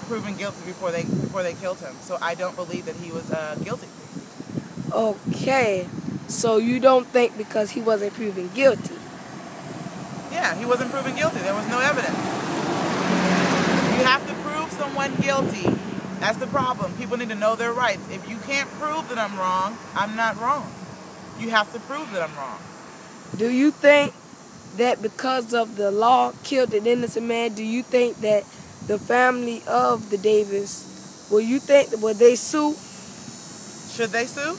not proven guilty before they killed him. So I don't believe that he was guilty. Okay, so you don't think because he wasn't proven guilty? Yeah, he wasn't proven guilty. There was no evidence. You have to prove someone guilty. That's the problem. People need to know their rights. If you can't prove that I'm wrong, I'm not wrong. You have to prove that I'm wrong. Do you think that because of the law killed an innocent man, do you think that the family of the Davis, will they sue? Should they sue?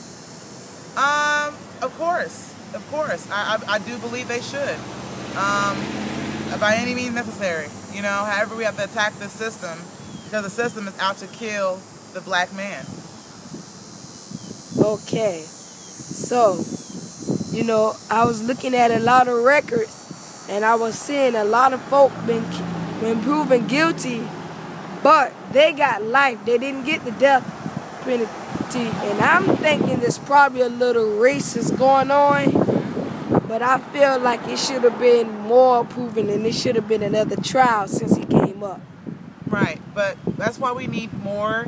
Of course. Of course. I do believe they should. By any means necessary. You know, however we have to attack the system, because the system is out to kill the black man. Okay. So, you know, I was looking at a lot of records, and I was seeing a lot of folk been proven guilty, but they got life. They didn't get the death penalty. And I'm thinking there's probably a little racist going on, but I feel like it should have been more proven, and it should have been another trial since he came up. Right, but that's why we need more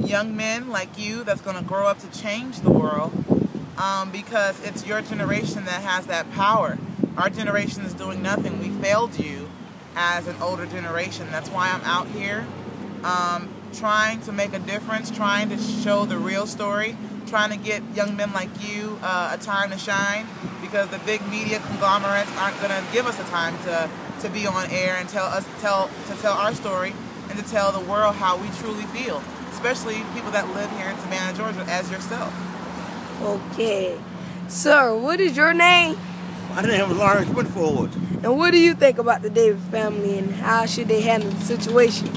young men like you that's going to grow up to change the world, because it's your generation that has that power. Our generation is doing nothing. We failed you as an older generation. That's why I'm out here trying to make a difference, trying to show the real story, trying to get young men like you a time to shine, because the big media conglomerates aren't going to give us a time to be on air and tell our story and to tell the world how we truly feel, especially people that live here in Savannah, Georgia, as yourself. Okay. Sir, what is your name? My name is Lawrence Winford. And what do you think about the Davis family, and how should they handle the situation?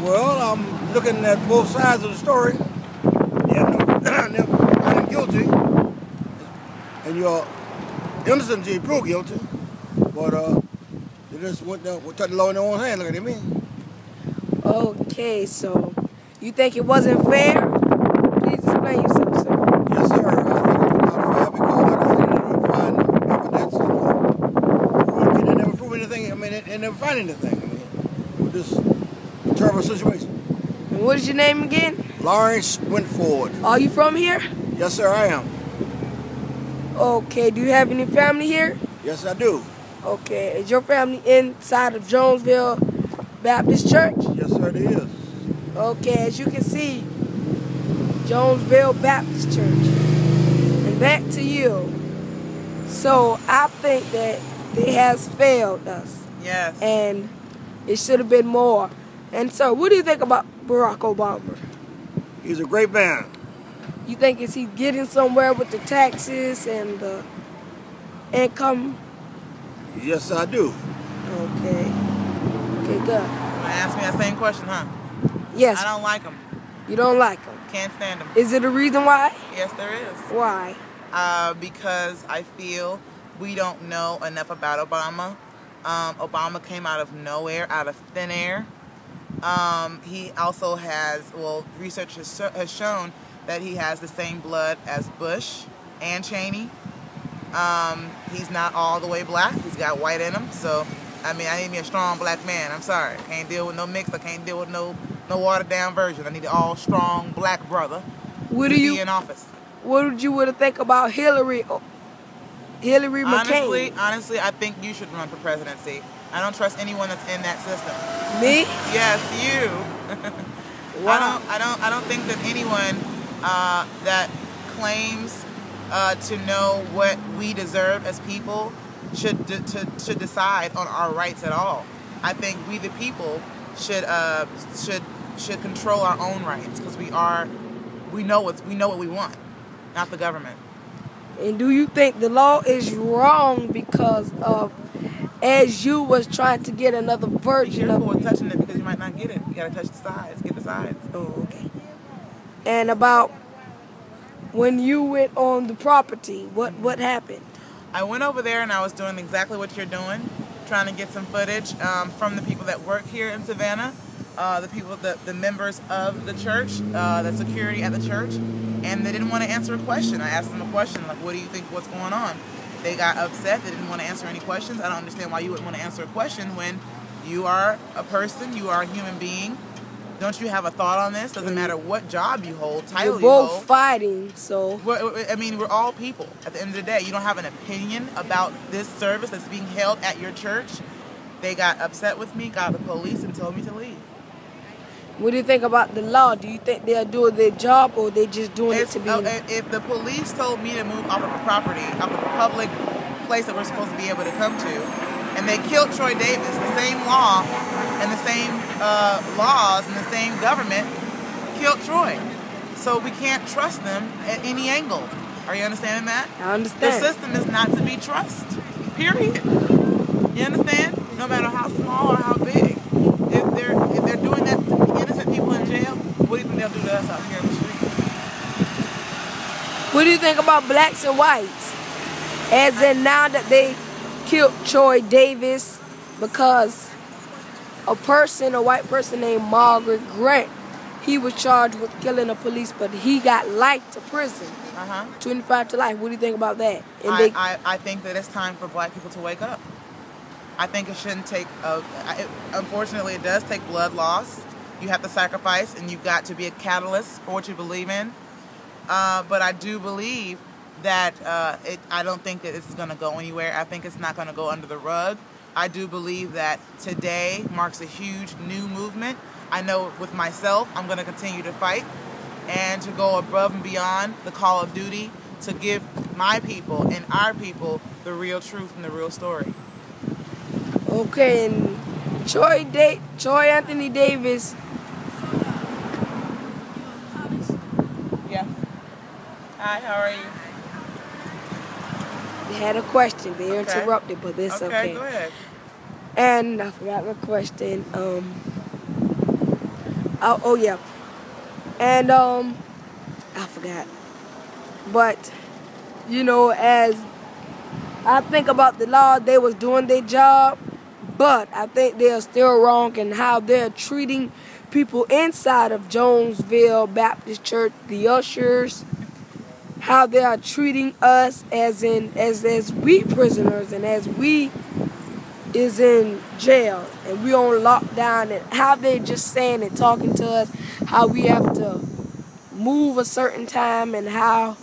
Well, I'm looking at both sides of the story. They have never found guilty, and you're innocent until you prove guilty. But they just took the law in their own hand. Look at me. Okay, so you think it wasn't fair? Please explain yourself, sir. Yes, sir. I think it's not fair because, like I said, they didn't find evidence. And they never proved anything. I mean, they never find anything. I mean, with this terrible situation. And what is your name again? Lawrence Winford. Are you from here? Yes, sir, I am. Okay, do you have any family here? Yes, I do. Okay, is your family inside of Jonesville Baptist Church? Yes, sir, it is. Okay, as you can see, Jonesville Baptist Church. And back to you. So I think that it has failed us. Yes. And it should have been more. And so, what do you think about Barack Obama? He's a great man. You think is he getting somewhere with the taxes and the income? Yes, I do. Okay. Okay, good. You want to ask me that same question, huh? Yes. I don't like him. You don't like him? Can't stand him. Is it a reason why? Yes, there is. Why? Because I feel we don't know enough about Obama. Obama came out of nowhere, out of thin air. He also has, well, research has shown that he has the same blood as Bush and Cheney. He's not all the way black. He's got white in him. So, I mean, I need me a strong black man. I'm sorry. I can't deal with no mix. I can't deal with no watered down version. I need an all strong black brother to be in office. What would you think about Hillary McCain? Honestly, I think you should run for presidency. I don't trust anyone that's in that system. Me? Yes, you. Wow. I don't think that anyone that claims to know what we deserve as people should decide on our rights at all. I think we the people should control our own rights, because we know what we want, not the government. And do you think the law is wrong because of, as you was trying to get another version of it? Be careful with touching it, because you might not get it. You gotta touch the sides, get the sides. Oh, okay. And about when you went on the property, what happened? I went over there and I was doing exactly what you're doing, trying to get some footage from the people that work here in Savannah, the members of the church, the security at the church, and they didn't want to answer a question. I asked them a question, like, what do you think, what's going on? They got upset. They didn't want to answer any questions. I don't understand why you wouldn't want to answer a question when You are a person. You are a human being. Don't you have a thought on this? Doesn't matter what job you hold, title You're you both hold. fighting, so... I mean, we're all people. At the end of the day, you don't have an opinion about this service that's being held at your church. They got upset with me, got the police, and told me to leave. What do you think about the law? Do you think they're doing their job, or they just doing it to be... If the police told me to move off of the property, off of the public place that we're supposed to be able to come to, and they killed Troy Davis, the same law and the same laws and the same government killed Troy. So we can't trust them at any angle. Are you understanding that? I understand. The system is not to be trusted, period. You understand? No matter how small or how big. If they're doing that to innocent people in jail, what do you think they'll do to us out here in the street? What do you think about blacks and whites? As in now that they killed Troy Davis because a white person named Margaret Grant, he was charged with killing a police, but he got life to prison. 25 to life. What do you think about that? And I think that it's time for black people to wake up. I think it shouldn't take, unfortunately it does take blood loss. You have to sacrifice and you've got to be a catalyst for what you believe in. But I do believe that I don't think that this is going to go anywhere. I think it's not going to go under the rug. I do believe that today marks a huge new movement. I know with myself, I'm going to continue to fight and to go above and beyond the call of duty to give my people and our people the real truth and the real story. Okay, and Troy Anthony Davis. Yes. Hi, how are you? They had a question. They interrupted, but it's okay. Okay, go ahead. And I forgot my question. Oh yeah. And I forgot. But you know, as I think about the law, they was doing their job, but I think they're still wrong in how they're treating people inside of Jonesville Baptist Church, the ushers, how they are treating us as we prisoners and as we is in jail and we on lockdown, and how they just saying and talking to us how we have to move a certain time and how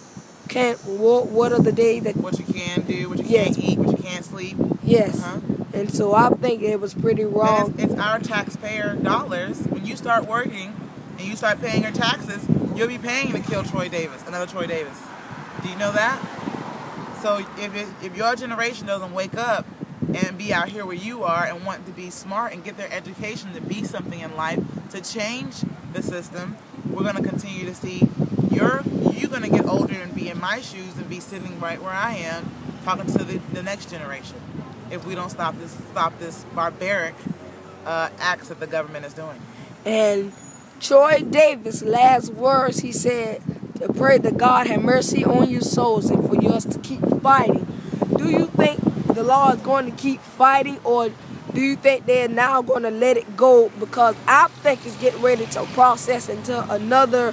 what are the days that what you can do, what you can't eat, what you can't sleep. Yes. And so I think it was pretty wrong. It's our taxpayer dollars. When you start working and you start paying your taxes, you'll be paying to kill Troy Davis, another Troy Davis. Do you know that? So if your generation doesn't wake up and be out here where you are and want to be smart and get their education to be something in life, to change the system, we're going to continue to see you're going to get older and be in my shoes and be sitting right where I am talking to the next generation if we don't stop this barbaric acts that the government is doing. And Troy Davis' last words, he said to pray that God have mercy on your souls and for us to keep fighting. Do you think the law is going to keep fighting, or do you think they're now going to let it go? Because I think it's getting ready to process into another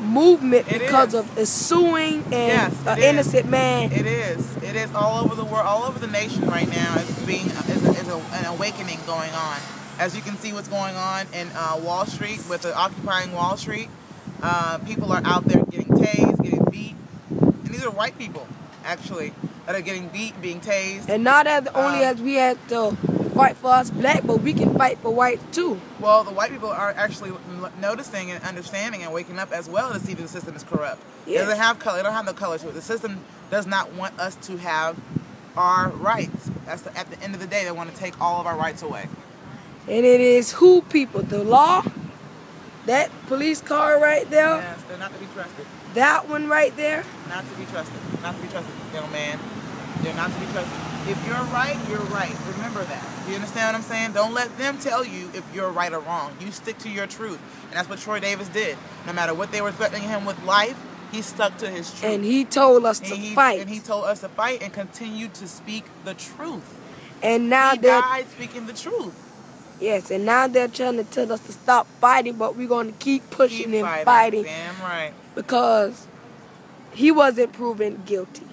movement because of the suing and an innocent man. It is all over the world, all over the nation right now. Is an awakening going on. As you can see, what's going on in Wall Street with the occupying Wall Street. People are out there getting tased, getting beat, and these are white people actually that are getting beat, being tased. And not as only as we have to fight for us black, but we can fight for white too. Well, the white people are actually noticing and understanding and waking up as well to see that the system is corrupt. It doesn't have color. It don't have no color to it. The system does not want us to have our rights. At the end of the day, they want to take all of our rights away. And it is who people? The law? That police car right there? Yes, they're not to be trusted. That one right there? Not to be trusted. Not to be trusted, young man. They're not to be trusted. If you're right, you're right. Remember that. You understand what I'm saying? Don't let them tell you if you're right or wrong. You stick to your truth. And that's what Troy Davis did. No matter what they were threatening him with life, he stuck to his truth. And he told us to fight. And he told us to fight and continue to speak the truth. And now he died speaking the truth. Yes, and now they're trying to tell us to stop fighting, but we're going to keep pushing and fighting. Damn right. Because he wasn't proven guilty.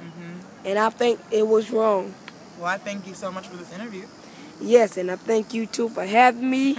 And I think it was wrong. Well, I thank you so much for this interview. Yes, and I thank you too for having me.